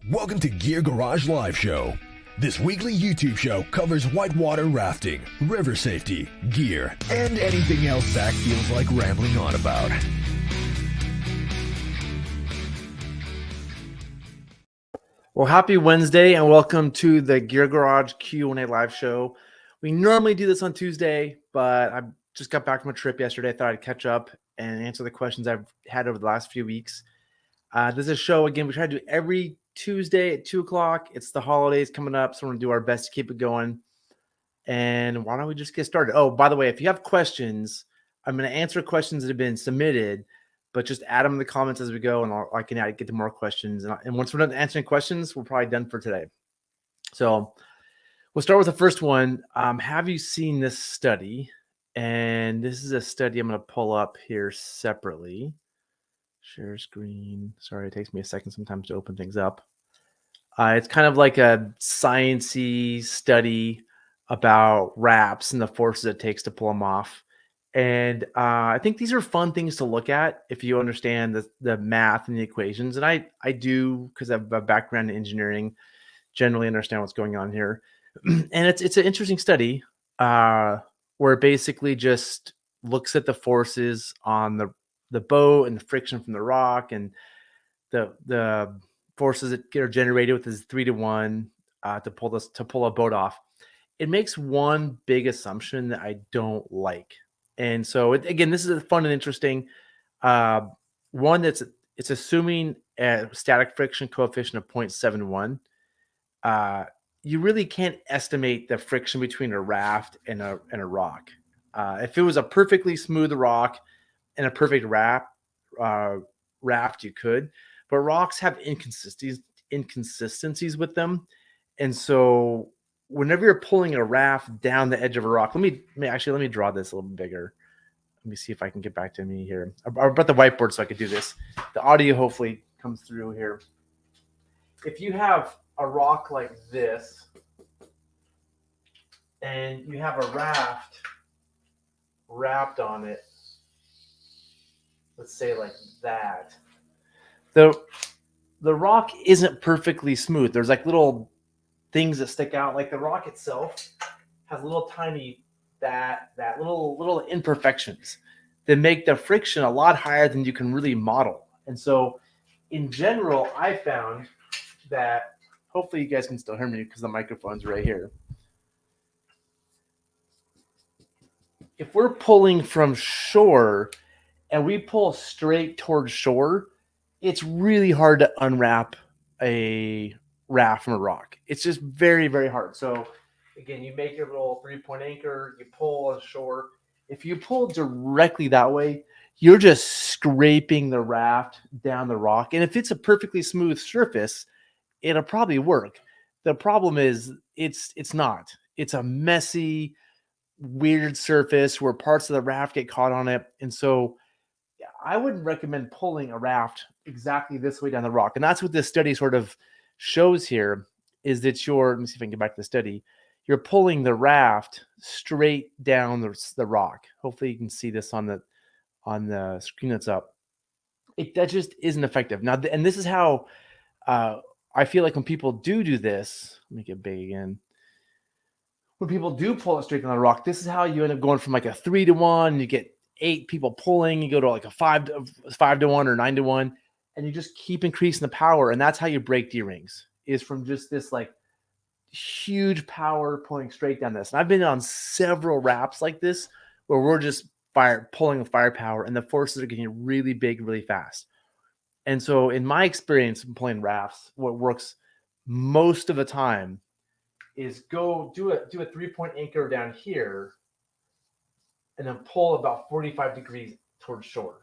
Welcome to Gear Garage Live Show. This weekly YouTube show covers whitewater rafting, river safety, gear, and anything else Zach feels like rambling on about. Well, happy Wednesday and welcome to the Gear Garage Q&A live show. We normally do this on Tuesday, but I just got back from a trip yesterday. I thought I'd catch up and answer the questions I've had over the last few weeks. This is a show, again, we try to do every Tuesday at 2 o'clock. It's the holidays coming up, so we're going to do our best to keep it going. And why don't we just get started? Oh, by the way, if you have questions, I'm going to answer questions that have been submitted, but just add them in the comments as we go, and I can get to more questions. And once we're done answering questions, we're probably done for today. So we'll start with the first one. Have you seen this study? And this is a study I'm going to pull up here separately. Share screen. Sorry, it takes me a second sometimes to open things up. It's kind of like a science-y study about wraps and the forces it takes to pull them off. And I think these are fun things to look at if you understand the math and the equations. And I do, because I have a background in engineering, generally understand what's going on here. And it's an interesting study where it basically just looks at the forces on the boat and the friction from the rock and the forces that are generated with this 3-to-1 to pull a boat off. It makes one big assumption that I don't like. And so again, this is fun and interesting. One it's assuming a static friction coefficient of 0.71. You really can't estimate the friction between a raft and a rock. If it was a perfectly smooth rock and a perfect raft, you could. But rocks have inconsistencies with them, and so whenever you're pulling a raft down the edge of a rock, let me draw this a little bit bigger. Let me see if I can get back to me here. I brought the whiteboard so I could do this. The audio hopefully comes through here. If you have a rock like this, and you have a raft wrapped on it, let's say like that, the rock isn't perfectly smooth. There's like little things that stick out. Like the rock itself has little tiny little imperfections that make the friction a lot higher than you can really model. And so in general, I found that, hopefully you guys can still hear me because the microphone's right here. If we're pulling from shore and we pull straight towards shore, it's really hard to unwrap a raft from a rock. It's just very, very hard. So again, you make your little 3-point anchor, you pull on shore. If you pull directly that way, you're just scraping the raft down the rock. And if it's a perfectly smooth surface, it'll probably work. The problem is it's not. It's a messy, weird surface where parts of the raft get caught on it. And so I wouldn't recommend pulling a raft exactly this way down the rock. And that's what this study sort of shows here, is that let me see if I can get back to the study. You're pulling the raft straight down the rock. Hopefully you can see this on the screen that's up. That just isn't effective. Now, and this is how I feel like when people do this, let me get big again. When people do pull it straight down the rock, this is how you end up going from like a 3-to-1, you get 8 people pulling, you go to like a 5-to-1 or 9-to-1, and you just keep increasing the power. And that's how you break D-rings, is from just this like huge power pulling straight down this. And I've been on several wraps like this where we're just pulling with firepower and the forces are getting really big, really fast. And so in my experience in pulling rafts, what works most of the time is do a 3-point anchor down here and then pull about 45 degrees towards shore.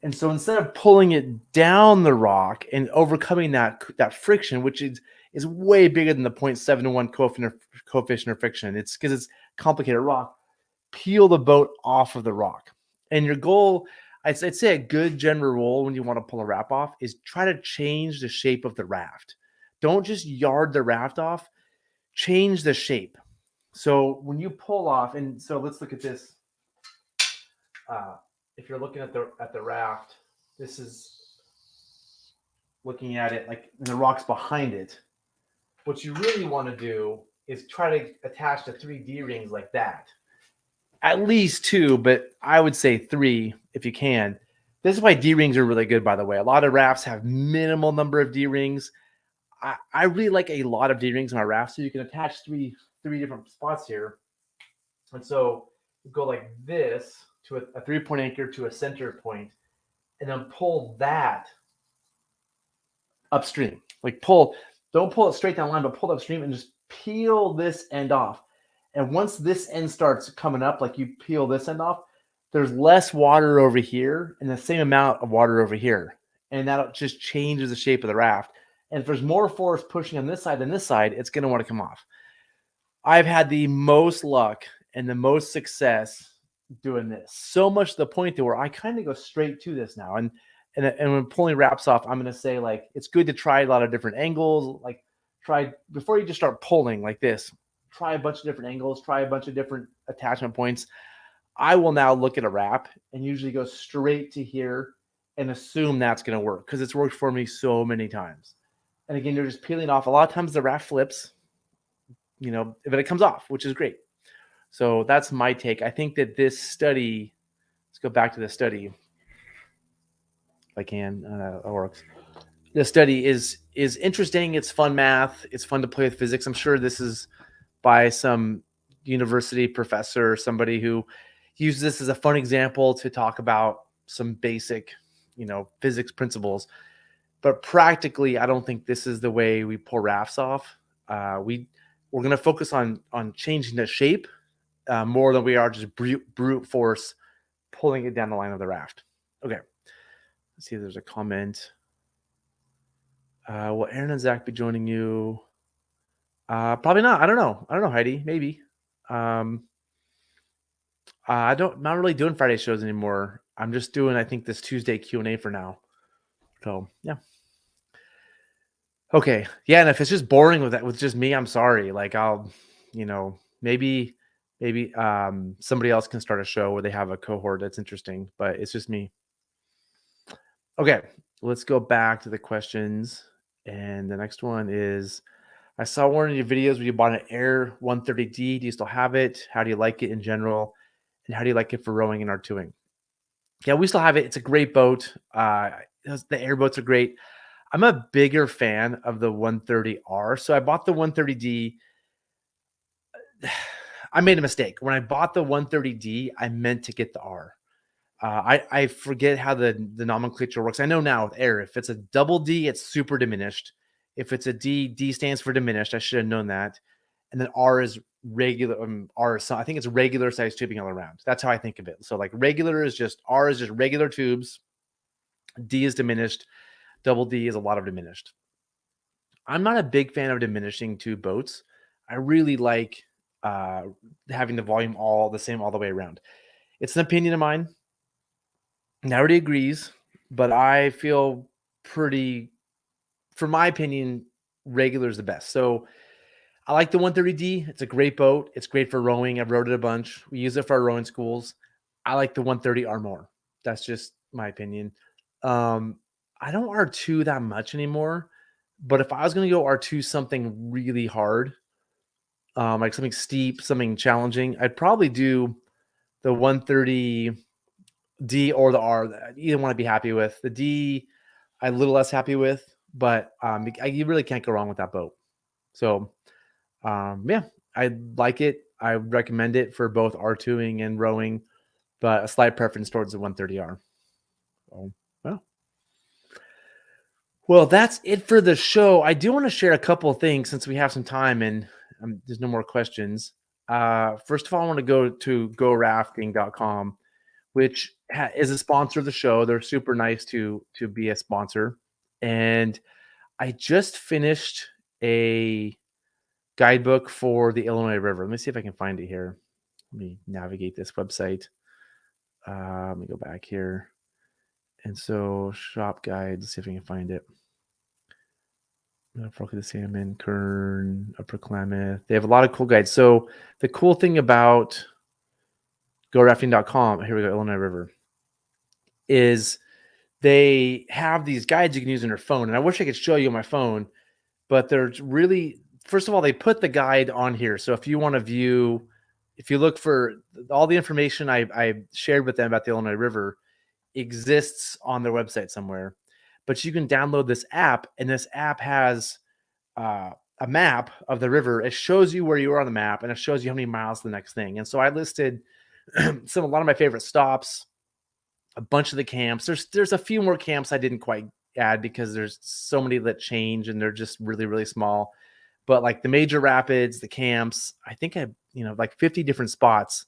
And so instead of pulling it down the rock and overcoming that friction, which is way bigger than the 0.71 coefficient of friction, it's because it's complicated rock, peel the boat off of the rock. And your goal, I'd say a good general rule when you want to pull a raft off is try to change the shape of the raft. Don't just yard the raft off, change the shape. So when you pull off, and so let's look at this. If you're looking at the raft, this is looking at it like the rocks behind it, what you really want to do is try to attach the 3 D-rings like that. At least 2, but I would say 3 if you can. This is why D-rings are really good, by the way. A lot of rafts have minimal number of D-rings. I really like a lot of D-rings in my raft, so you can attach three different spots here. And so you go like this to a 3-point anchor to a center point, and then pull that upstream. Like don't pull it straight down the line, but pull it upstream and just peel this end off. And once this end starts coming up, like you peel this end off, there's less water over here and the same amount of water over here. And that just changes the shape of the raft. And if there's more force pushing on this side than this side, it's going to want to come off. I've had the most luck and the most success doing this. So much to the point to where I kind of go straight to this now. And when pulling wraps off, I'm going to say, like, it's good to try a lot of different angles. Like, try before you just start pulling like this, try a bunch of different angles, try a bunch of different attachment points. I will now look at a wrap and usually go straight to here and assume that's going to work because it's worked for me so many times. And again, you're just peeling off. A lot of times the raft flips, but it comes off, which is great. So that's my take. I think that this study, let's go back to the study. If I can, that works. The study is interesting. It's fun math. It's fun to play with physics. I'm sure this is by some university professor, somebody who uses this as a fun example to talk about some basic, physics principles. But practically, I don't think this is the way we pull rafts off. We're going to focus on changing the shape more than we are just brute force pulling it down the line of the raft. Okay. Let's see if there's a comment. Will Aaron and Zach be joining you? Probably not. I don't know, Heidi. Maybe. Not really doing Friday shows anymore. I'm just doing, I think, this Tuesday Q&A for now. So yeah. Okay. Yeah. And if it's just boring with just me, I'm sorry. Like I'll, maybe somebody else can start a show where they have a cohort that's interesting, but it's just me. Okay. Let's go back to the questions. And the next one is, I saw one of your videos where you bought an Air 130D. Do you still have it? How do you like it in general? And how do you like it for rowing and R2ing? Yeah, we still have it. It's a great boat. The airboats are great. I'm a bigger fan of the 130R. So I bought the 130D. I made a mistake. When I bought the 130D, I meant to get the R. I forget how the nomenclature works. I know now with Air, if it's a double D, it's super diminished. If it's a D, D stands for diminished. I should have known that. And then R is regular. I think it's regular size tubing all around. That's how I think of it. So like R is just regular tubes. D is diminished. Double D is a lot of diminished. I'm not a big fan of diminishing tube boats. I really like having the volume all the same all the way around. It's an opinion of mine. Nobody agrees, but I feel for my opinion, regular is the best. So I like the 130D. It's a great boat. It's great for rowing. I've rowed it a bunch. We use it for our rowing schools. I like the 130R more. That's just my opinion. I don't R2 that much anymore, but if I was going to go R2 something really hard, like something steep, something challenging, I'd probably do the 130D or the R. Either one I'd be happy with. The D, I'm a little less happy with, but you really can't go wrong with that boat. So, yeah, I like it. I recommend it for both R2ing and rowing, but a slight preference towards the 130R. So, well, that's it for the show. I do want to share a couple of things since we have some time and there's no more questions. First of all, I want to go to gorafting.com, which is a sponsor of the show. They're super nice to be a sponsor. And I just finished a guidebook for the Illinois River. Let me see if I can find it here. Let me navigate this website. Let me go back here. And so shop guides, let's see if I can find it. Upper the Salmon, Kern, Upper Klamath. They have a lot of cool guides. So the cool thing about gorafting.com, here we go, Illinois River, is they have these guides you can use on your phone. And I wish I could show you on my phone, but there's really, first of all, they put the guide on here. So if you want to view, if you look for all the information I shared with them about the Illinois River exists on their website somewhere, but you can download this app, and this app has a map of the river. It shows you where you are on the map, and it shows you how many miles to the next thing. And so I listed a lot of my favorite stops, a bunch of the camps. There's a few more camps I didn't quite add because there's so many that change and they're just really, really small. But like the major rapids, the camps, I think like 50 different spots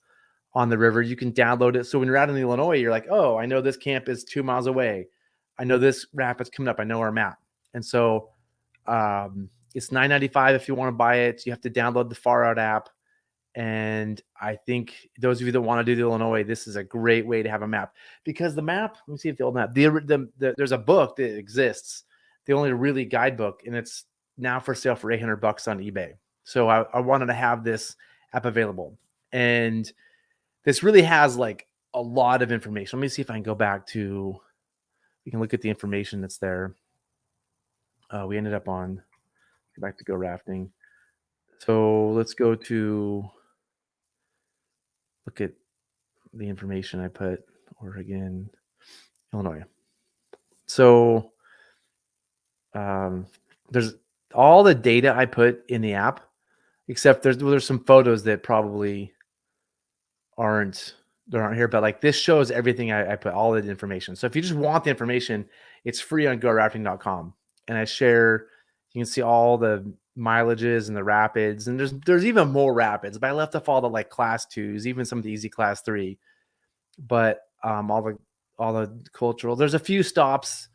on the river. You can download it. So when you're out in Illinois, you're like, oh, I know this camp is 2 miles away. I know this rapid's coming up. I know our map. And so it's $9.95 if you want to buy it. You have to download the Far Out app. And I think those of you that want to do the Illinois, this is a great way to have a map, because the map, let me see if the old map, there's a book that exists, the only really guidebook, and it's now for sale for $800 on eBay. So I wanted to have this app available. And this really has like a lot of information. Let me see if I can go back to, we can look at the information that's there. We ended up on, go back to Go Rafting. So let's go to, look at the information I put, Oregon, Illinois. So there's all the data I put in the app, except there's some photos that probably aren't here, but like this shows everything I put, all the information. So if you just want the information, it's free on gorafting.com. And I share, you can see all the mileages and the rapids, and there's even more rapids, but I left off all the like class 2s, even some of the easy class 3. But all the cultural, there's a few stops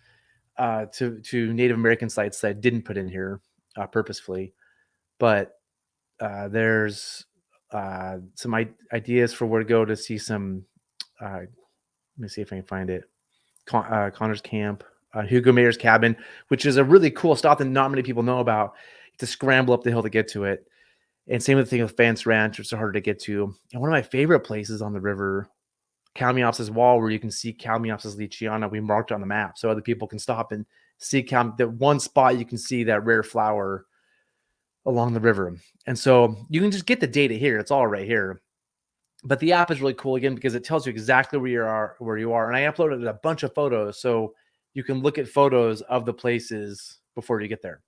to Native American sites that I didn't put in here purposefully, but there's some ideas for where to go to see some. Let me see if I can find it. Connor's Camp, Hugo Mayer's Cabin, which is a really cool stop that not many people know about. To scramble up the hill to get to it. And same with the thing with Fence Ranch, it's harder to get to. And one of my favorite places on the river, Kalmiopsis Wall, where you can see Kalmiopsis leachiana. We marked on the map so other people can stop and see that one spot you can see that rare flower along the river. And so you can just get the data here. It's all right here. But the app is really cool again because it tells you exactly where you are. And I uploaded a bunch of photos so you can look at photos of the places before you get there.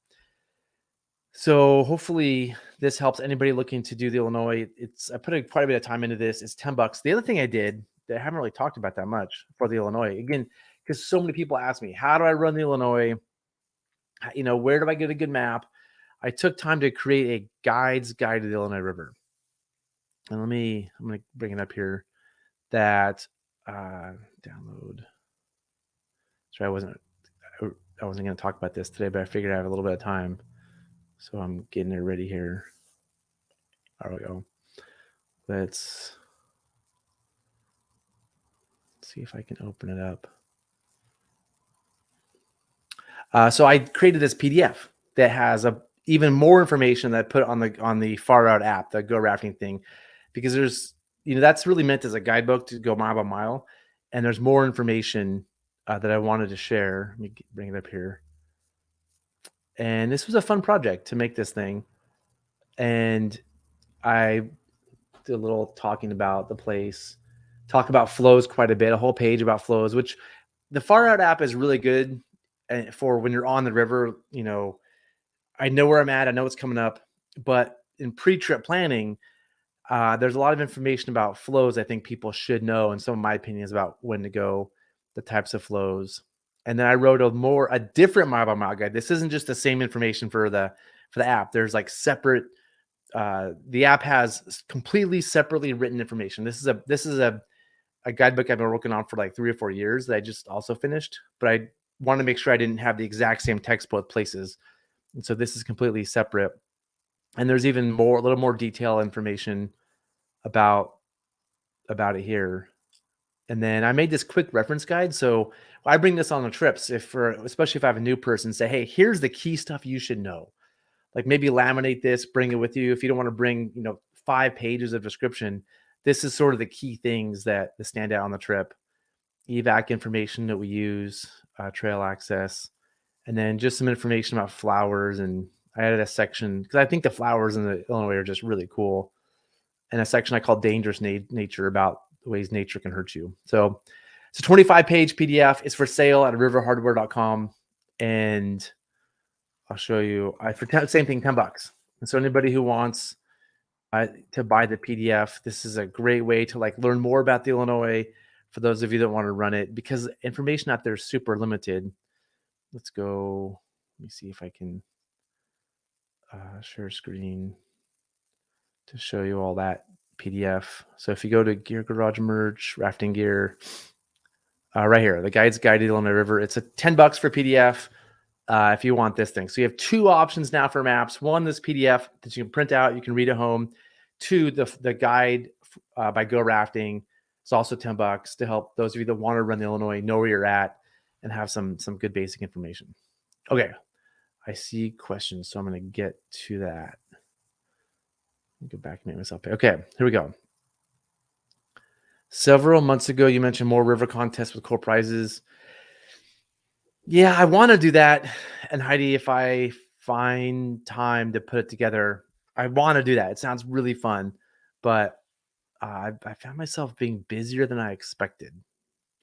So hopefully this helps anybody looking to do the Illinois. I put quite a bit of time into this. It's $10. The other thing I did that I haven't really talked about that much for the Illinois, again, because so many people ask me, how do I run the Illinois? Where do I get a good map? I took time to create a guide's guide to the Illinois River. And I'm going to bring it up here. That download. Sorry, I wasn't going to talk about this today, but I figured I have a little bit of time. So I'm getting it ready here. There we go. Let's see if I can open it up. So I created this PDF that has even more information that I put on the Far Out app, the Go Rafting thing, because there's, that's really meant as a guidebook to go mile by mile. And there's more information that I wanted to share. Let me bring it up here. And this was a fun project to make this thing. And I did a little talking about the place, talk about flows quite a bit, a whole page about flows, which the Far Out app is really good for when you're on the river. I know where I'm at. I know what's coming up. But in pre-trip planning, there's a lot of information about flows I think people should know, and some of my opinions about when to go, the types of flows. And then I wrote a different mile by mile guide. This isn't just the same information for the app. There's like separate. The app has completely separately written information. This is a guidebook I've been working on for like 3 or 4 years that I just also finished, but I wanted to make sure I didn't have the exact same text both places. And so this is completely separate. And there's even a little more detailed information about it here. And then I made this quick reference guide. So I bring this on the trips, especially if I have a new person, say, hey, here's the key stuff you should know. Like maybe laminate this, bring it with you. If you don't want to bring, 5 pages of description, this is sort of the key things that stand out on the trip. evac information that we use, trail access, and then just some information about flowers. And I added a section because I think the flowers in the Illinois are just really cool. And a section I call dangerous nature, about the ways nature can hurt you. So it's a 25-page PDF. It's for sale at riverhardware.com. And I'll show you. Same thing, $10. And so anybody who wants to buy the PDF, this is a great way to like learn more about the Illinois for those of you that want to run it, because information out there is super limited. Let's go. Let me see if I can share screen to show you all that PDF. So if you go to Gear Garage Merch, Rafting Gear, right here, the Guide's Guide to the Illinois River, it's a $10 for PDF if you want this thing. So you have two options now for maps. One, this PDF that you can print out, you can read at home. Two, the guide by Go Rafting. It's also $10 to help those of you that want to run the Illinois know where you're at and have some good basic information. Okay, I see questions, so I'm going to get to that. Go back and make myself pay. Okay, here we go. Several months ago, you mentioned more river contests with cool prizes. Yeah, I want to do that. And Heidi, if I find time to put it together, I want to do that. It sounds really fun, but I found myself being busier than I expected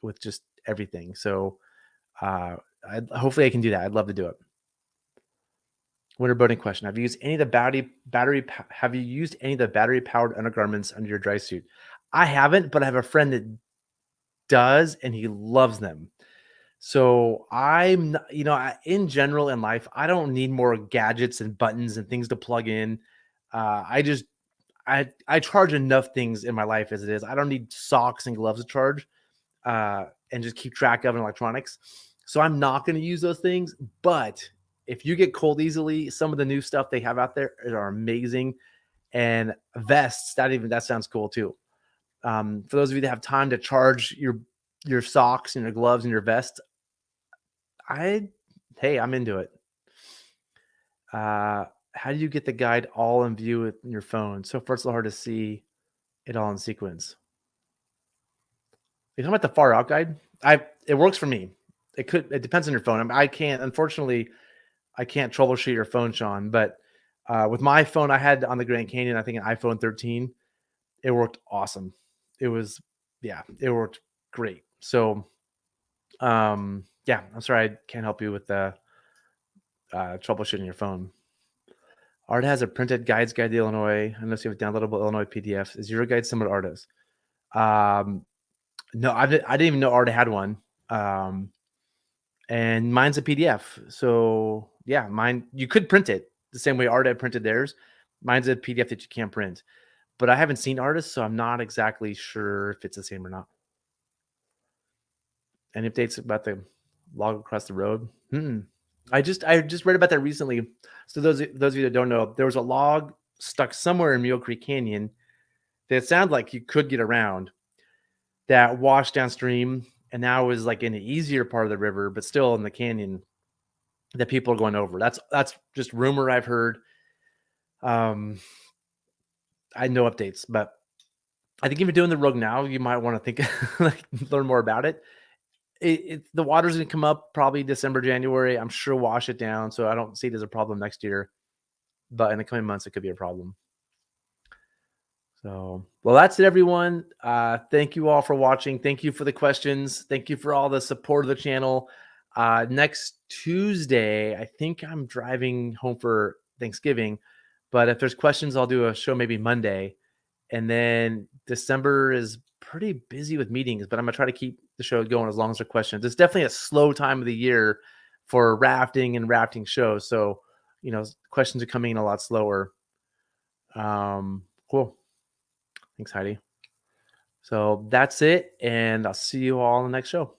with just everything. So hopefully I can do that. I'd love to do it. Winter boating question: Have you used any of the Have you used any of the battery powered undergarments under your dry suit? I haven't, but I have a friend that does, and he loves them. So I'm, in general in life, I don't need more gadgets and buttons and things to plug in. I charge enough things in my life as it is. I don't need socks and gloves to charge and just keep track of electronics. So I'm not going to use those things. But if you get cold easily, some of the new stuff they have out there are amazing. And vests, that sounds cool too. For those of you that have time to charge your socks and your gloves and your vest, I'm into it. How do you get the guide all in view with your phone? So far, it's a little hard to see it all in sequence. You're talking about the far out guide? It works for me. It depends on your phone. Unfortunately, I can't troubleshoot your phone, Sean, but with my phone, I had on the Grand Canyon, I think an iPhone 13. It worked awesome. It worked great. So, I'm sorry I can't help you with the troubleshooting your phone. Art has a printed guides guide to Illinois. Unless you have downloadable Illinois PDFs. Is your guide similar to Artist? No, I didn't even know Art had one. And mine's a PDF. So yeah, mine, you could print it the same way Art had printed theirs. Mine's a PDF that you can't print. But I haven't seen Artist, so I'm not exactly sure if it's the same or not. Any updates about the log across the road? I just read about that recently. So those of you that don't know, there was a log stuck somewhere in Mule Creek Canyon that sounded like you could get around, that washed downstream and now is like in the easier part of the river, but still in the canyon that people are going over. That's just rumor I've heard. I had no updates, but I think if you're doing the rogue now, you might want to think learn more about it. The water's gonna come up probably December, January. I'm sure wash it down, so I don't see it as a problem next year. But in the coming months, it could be a problem. So, well, that's it, everyone. Thank you all for watching. Thank you for the questions. Thank you for all the support of the channel. Next Tuesday, I think I'm driving home for Thanksgiving, but if there's questions, I'll do a show maybe Monday. And then December is pretty busy with meetings, but I'm gonna try to keep the show going as long as there are questions. It's definitely a slow time of the year for rafting and rafting shows. So, questions are coming in a lot slower. Cool. Thanks, Heidi. So that's it, and I'll see you all in the next show.